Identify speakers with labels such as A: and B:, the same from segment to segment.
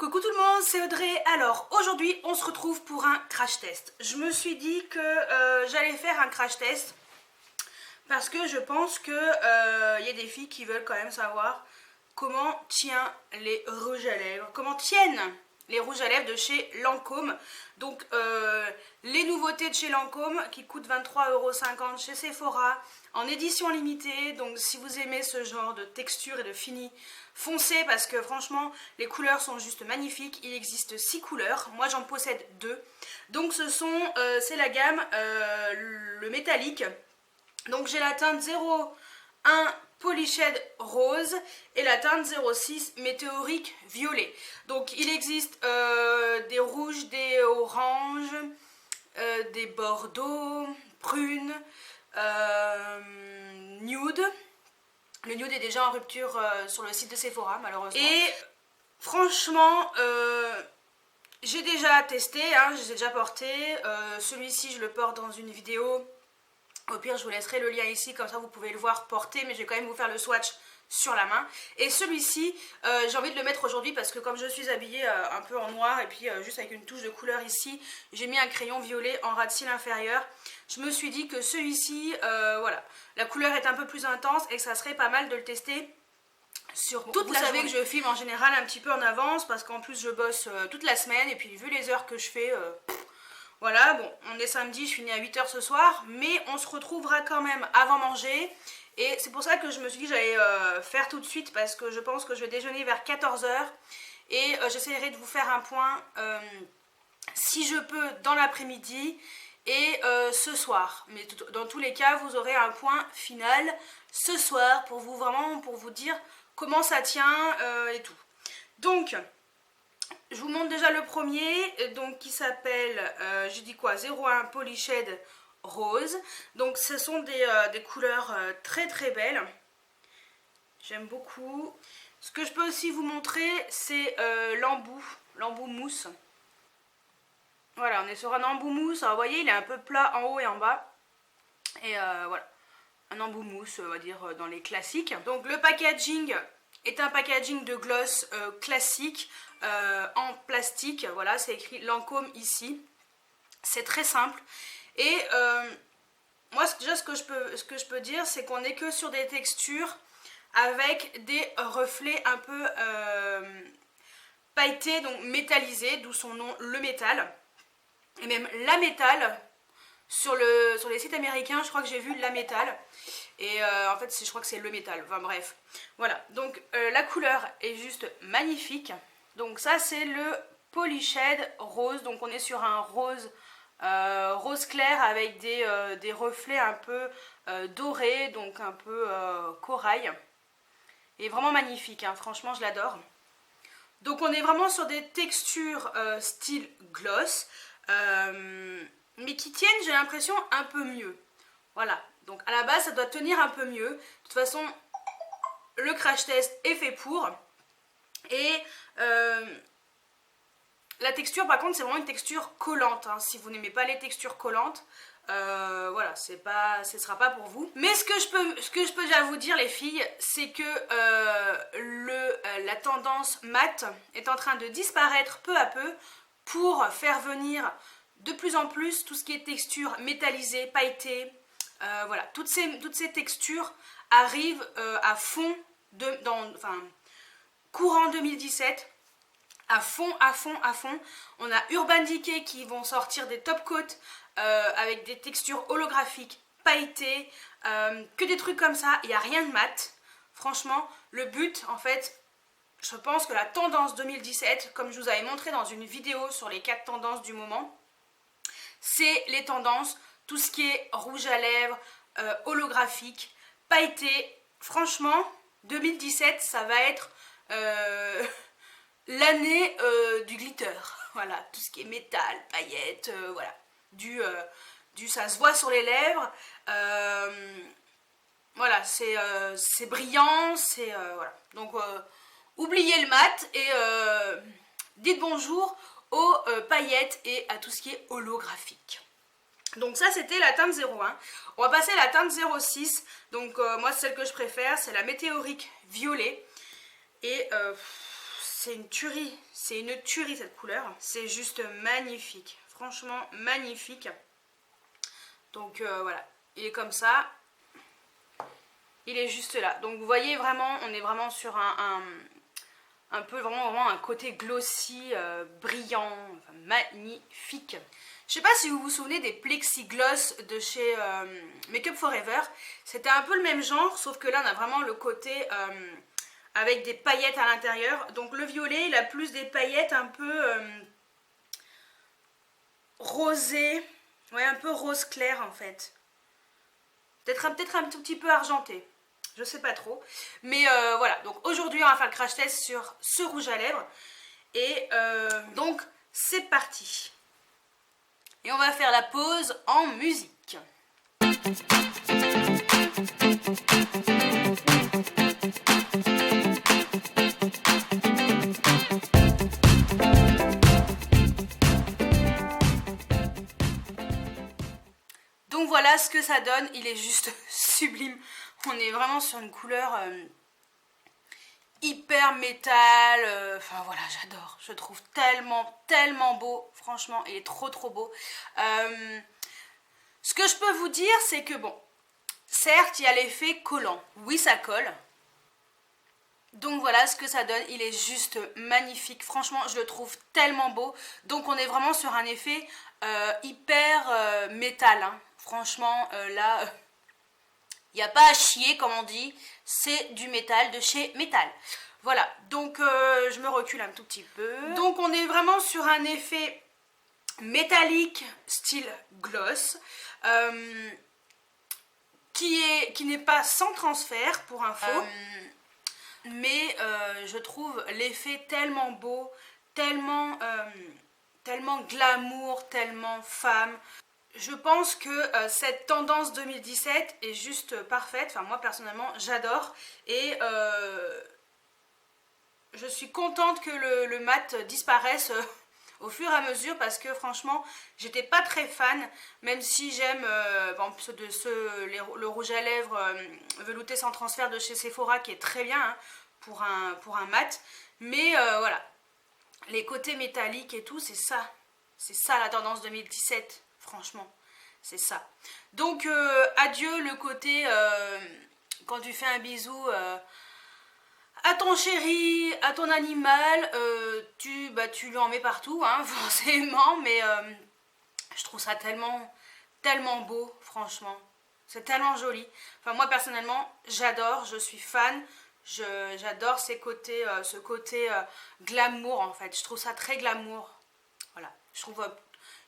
A: Coucou tout le monde, c'est Audrey. Alors aujourd'hui on se retrouve pour un crash test. Je me suis dit que j'allais faire un crash test parce que je pense que y a des filles qui veulent quand même savoir comment tiennent les rouges à lèvres, les rouges à lèvres de chez Lancôme. Donc les nouveautés de chez Lancôme qui coûtent 23,50 € chez Sephora en édition limitée. Donc si vous aimez ce genre de texture et de fini, foncez parce que franchement les couleurs sont juste magnifiques. Il existe 6 couleurs, moi j'en possède 2. Donc c'est la gamme le métallique. Donc j'ai la teinte 01 Polyshade rose et la teinte 06 météorique violet. Donc il existe des rouges, des oranges, des bordeaux, prunes, nude. Le nude est déjà en rupture sur le site de Sephora malheureusement. Et franchement j'ai déjà testé, je les ai déjà portés. Celui-ci je le porte dans une vidéo. Au pire, je vous laisserai le lien ici, comme ça vous pouvez le voir porter, mais je vais quand même vous faire le swatch sur la main. Et celui-ci, j'ai envie de le mettre aujourd'hui parce que comme je suis habillée un peu en noir et puis juste avec une touche de couleur ici, j'ai mis un crayon violet en ras de cils inférieur. Je me suis dit que celui-ci, voilà, la couleur est un peu plus intense et que ça serait pas mal de le tester sur toute la journée. Vous savez que je filme en général un petit peu en avance parce qu'en plus je bosse toute la semaine et puis vu les heures que je fais... Voilà, bon, on est samedi, je finis à 8 h ce soir, mais on se retrouvera quand même avant manger. Et c'est pour ça que je me suis dit que j'allais faire tout de suite, parce que je pense que je vais déjeuner vers 14 h. Et j'essaierai de vous faire un point, si je peux, dans l'après-midi et ce soir. Mais dans tous les cas, vous aurez un point final ce soir, pour vous dire comment ça tient et tout. Donc... je vous montre déjà le premier, donc qui s'appelle, j'ai dit quoi, 01 Polyshade rose. Donc ce sont des couleurs très très belles. J'aime beaucoup. Ce que je peux aussi vous montrer, c'est l'embout mousse. Voilà, on est sur un embout mousse. Alors, vous voyez, il est un peu plat en haut et en bas. Et voilà, un embout mousse, on va dire, dans les classiques. Donc le packaging est un packaging de gloss classique. En plastique, voilà, c'est écrit Lancôme ici. C'est très simple. Et moi déjà ce que je peux dire, c'est qu'on n'est que sur des textures avec des reflets un peu pailletés, donc métallisés, d'où son nom, le métal. Et même la métal, sur les sites américains, je crois que j'ai vu la métal. Et en fait, je crois que c'est le métal. Enfin bref, voilà. Donc la couleur est juste magnifique. Donc ça c'est le Polyshade rose, donc on est sur un rose clair avec des reflets un peu dorés, donc un peu corail. Et vraiment magnifique, franchement je l'adore. Donc on est vraiment sur des textures style gloss, mais qui tiennent, j'ai l'impression, un peu mieux. Voilà, donc à la base ça doit tenir un peu mieux. De toute façon, le crash test est fait pour. Et la texture par contre c'est vraiment une texture collante, si vous n'aimez pas les textures collantes, voilà, ce sera pas pour vous. Mais ce que je peux déjà vous dire les filles, c'est que la tendance mat est en train de disparaître peu à peu pour faire venir de plus en plus tout ce qui est texture métallisée, pailletée, voilà, toutes ces textures arrivent à fond courant 2017, à fond. On a Urban Decay qui vont sortir des top coats avec des textures holographiques, pailletées, que des trucs comme ça. Il n'y a rien de mat. Franchement, le but, en fait, je pense que la tendance 2017, comme je vous avais montré dans une vidéo sur les 4 tendances du moment, c'est les tendances, tout ce qui est rouge à lèvres, holographique, pailleté. Franchement, 2017, ça va être... l'année du glitter, voilà, tout ce qui est métal, paillettes, voilà, ça se voit sur les lèvres, voilà, c'est brillant, voilà, donc oubliez le mat et dites bonjour aux paillettes et à tout ce qui est holographique. Donc ça c'était la teinte 01, on va passer à la teinte 06, donc moi celle que je préfère, c'est la météorique violet. Et c'est une tuerie cette couleur. C'est juste magnifique, franchement magnifique. Donc voilà, il est comme ça. Il est juste là. Donc vous voyez vraiment, on est vraiment sur un peu vraiment un côté glossy, brillant, enfin, magnifique. Je sais pas si vous vous souvenez des plexigloss de chez Make Up For Ever. C'était un peu le même genre, sauf que là on a vraiment le côté avec des paillettes à l'intérieur. Donc le violet, il a plus des paillettes un peu rosées. Ouais, un peu rose clair en fait. Peut-être un tout petit peu argenté. Je sais pas trop. Mais voilà, donc aujourd'hui on va faire le crash test sur ce rouge à lèvres. Et donc c'est parti. Et on va faire la pause en musique. Donc voilà ce que ça donne, il est juste sublime. On est vraiment sur une couleur hyper métal, enfin voilà, j'adore. Je trouve tellement beau, franchement, il est trop beau. Ce que je peux vous dire, c'est que bon, certes, il y a l'effet collant. Oui, ça colle. Donc voilà ce que ça donne, il est juste magnifique. Franchement, je le trouve tellement beau. Donc on est vraiment sur un effet hyper métal, hein. Franchement, là, il n'y a pas à chier, comme on dit. C'est du métal de chez Métal. Voilà, donc je me recule un tout petit peu. Donc on est vraiment sur un effet métallique, style gloss, qui n'est pas sans transfert, pour info. Mais je trouve l'effet tellement beau, tellement glamour, tellement femme. Je pense que cette tendance 2017 est juste parfaite. Enfin, moi personnellement, j'adore. Et je suis contente que le mat disparaisse au fur et à mesure, parce que franchement, j'étais pas très fan. Même si j'aime le rouge à lèvres velouté sans transfert de chez Sephora, qui est très bien, hein, pour un mat. Mais voilà, les côtés métalliques et tout, c'est ça. C'est ça la tendance 2017. Franchement, c'est ça. Donc, adieu le côté quand tu fais un bisou à ton chéri, à ton animal, tu lui en mets partout, hein, forcément. Mais je trouve ça tellement beau, franchement. C'est tellement joli. Enfin, moi, personnellement, j'adore, je suis fan. J'adore ce côté glamour, en fait. Je trouve ça très glamour. Voilà, je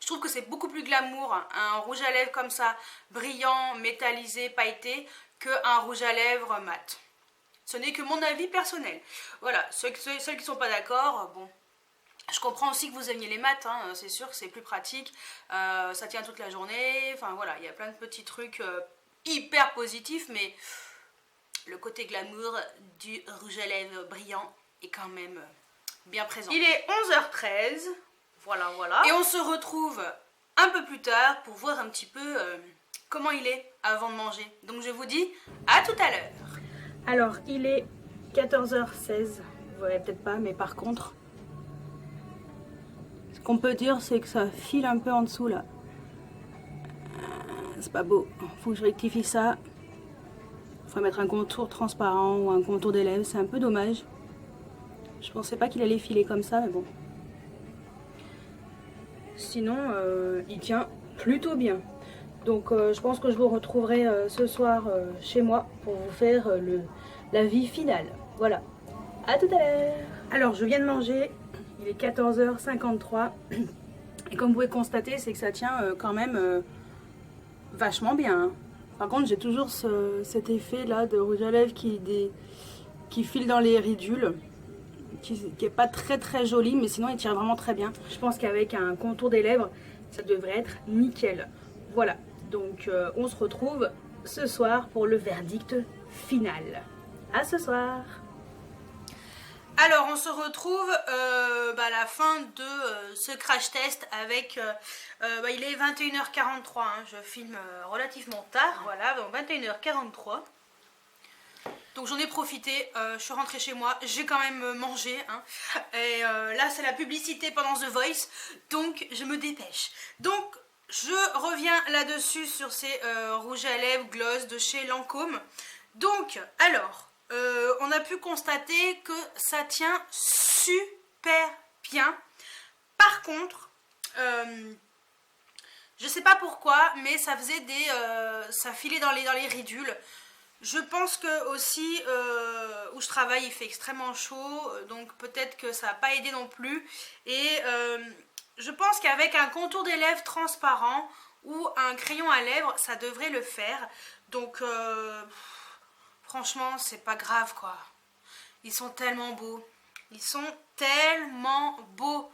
A: trouve que c'est beaucoup plus glamour, un rouge à lèvres comme ça, brillant, métallisé, pailleté, qu'un rouge à lèvres mat. Ce n'est que mon avis personnel. Voilà, ceux qui ne sont pas d'accord, bon, je comprends aussi que vous aimiez les mats, hein, c'est sûr que c'est plus pratique, ça tient toute la journée, enfin voilà, il y a plein de petits trucs hyper positifs, mais le côté glamour du rouge à lèvres brillant est quand même bien présent. Il est 11h13. Voilà. Et on se retrouve un peu plus tard pour voir un petit peu comment il est avant de manger. Donc je vous dis à tout à l'heure. Alors il est 14h16. Vous voyez peut-être pas, mais par contre, ce qu'on peut dire, c'est que ça file un peu en dessous là. C'est pas beau. Faut que je rectifie ça. Il faudrait mettre un contour transparent ou un contour des lèvres. C'est un peu dommage. Je pensais pas qu'il allait filer comme ça, mais bon. Sinon, il tient plutôt bien. Donc je pense que je vous retrouverai ce soir chez moi pour vous faire l'avis final. Voilà, à tout à l'heure. Alors je viens de manger, il est 14h53. Et comme vous pouvez constater, c'est que ça tient quand même vachement bien, hein. Par contre, j'ai toujours cet effet là de rouge à lèvres qui file dans les ridules. Qui est pas très joli, mais sinon il tire vraiment très bien. Je pense qu'avec un contour des lèvres, ça devrait être nickel. Voilà, donc on se retrouve ce soir pour le verdict final. À ce soir. Alors on se retrouve à la fin de ce crash test avec, il est 21h43, hein, je filme relativement tard, voilà, donc 21h43. Donc j'en ai profité, je suis rentrée chez moi, j'ai quand même mangé, hein. Et là c'est la publicité pendant The Voice, donc je me dépêche. Donc je reviens là-dessus sur ces rouges à lèvres gloss de chez Lancôme. Donc alors, on a pu constater que ça tient super bien. Par contre, je sais pas pourquoi, mais ça faisait ça filait dans les ridules. Je pense que aussi où je travaille il fait extrêmement chaud, donc peut-être que ça n'a pas aidé non plus. Et je pense qu'avec un contour des lèvres transparent ou un crayon à lèvres, ça devrait le faire. Donc franchement c'est pas grave quoi. Ils sont tellement beaux. Ils sont tellement beaux.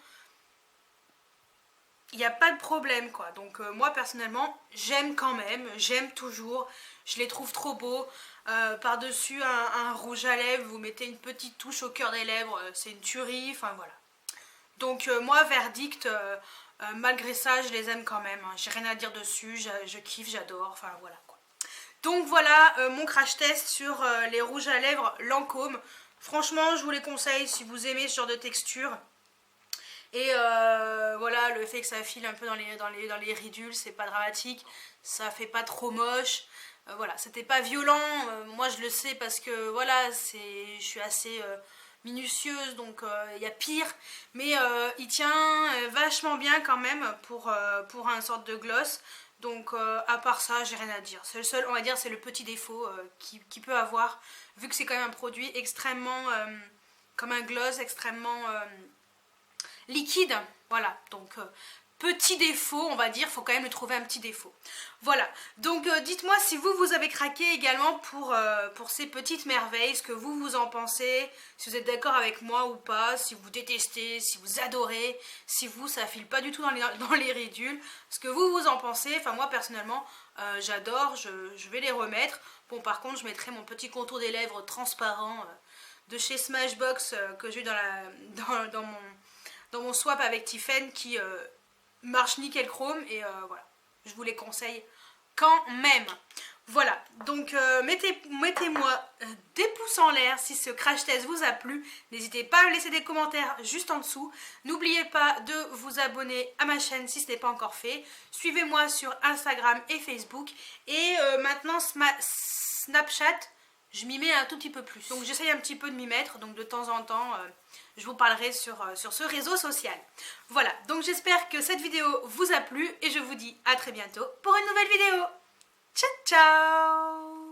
A: Il n'y a pas de problème quoi. Donc moi personnellement j'aime quand même, j'aime toujours. Je les trouve trop beaux. Par-dessus un rouge à lèvres, vous mettez une petite touche au cœur des lèvres, c'est une tuerie, enfin voilà. Donc moi verdict, malgré ça je les aime quand même, hein. J'ai rien à dire dessus, je kiffe, j'adore, enfin voilà quoi. Donc voilà mon crash test sur les rouges à lèvres Lancôme. Franchement je vous les conseille si vous aimez ce genre de texture. Et voilà, le fait que ça file un peu dans les ridules, c'est pas dramatique, ça fait pas trop moche. Voilà, c'était pas violent, moi je le sais parce que voilà, je suis assez minutieuse, donc il y a pire. Mais il tient vachement bien quand même pour un sorte de gloss. Donc à part ça, j'ai rien à dire. C'est le seul, on va dire, c'est le petit défaut qu'il peut avoir, vu que c'est quand même un produit extrêmement, comme un gloss, extrêmement liquide, voilà, donc petit défaut, on va dire, faut quand même lui trouver un petit défaut. Voilà, donc dites-moi si vous avez craqué également pour ces petites merveilles, ce que vous en pensez, si vous êtes d'accord avec moi ou pas, si vous détestez, si vous adorez, si ça file pas du tout dans les ridules, ce que vous en pensez. Enfin moi personnellement, j'adore, je vais les remettre. Bon par contre, je mettrai mon petit contour des lèvres transparent de chez Smashbox que j'ai eu dans mon swap avec Tiffen qui marche nickel chrome et voilà, je vous les conseille quand même. Voilà, donc mettez-moi des pouces en l'air si ce crash test vous a plu. N'hésitez pas à me laisser des commentaires juste en dessous. N'oubliez pas de vous abonner à ma chaîne si ce n'est pas encore fait. Suivez-moi sur Instagram et Facebook. Et maintenant Snapchat, je m'y mets un tout petit peu plus. Donc j'essaye un petit peu de m'y mettre, donc de temps en temps je vous parlerai sur ce réseau social. Voilà, donc j'espère que cette vidéo vous a plu et je vous dis à très bientôt pour une nouvelle vidéo. Ciao ciao!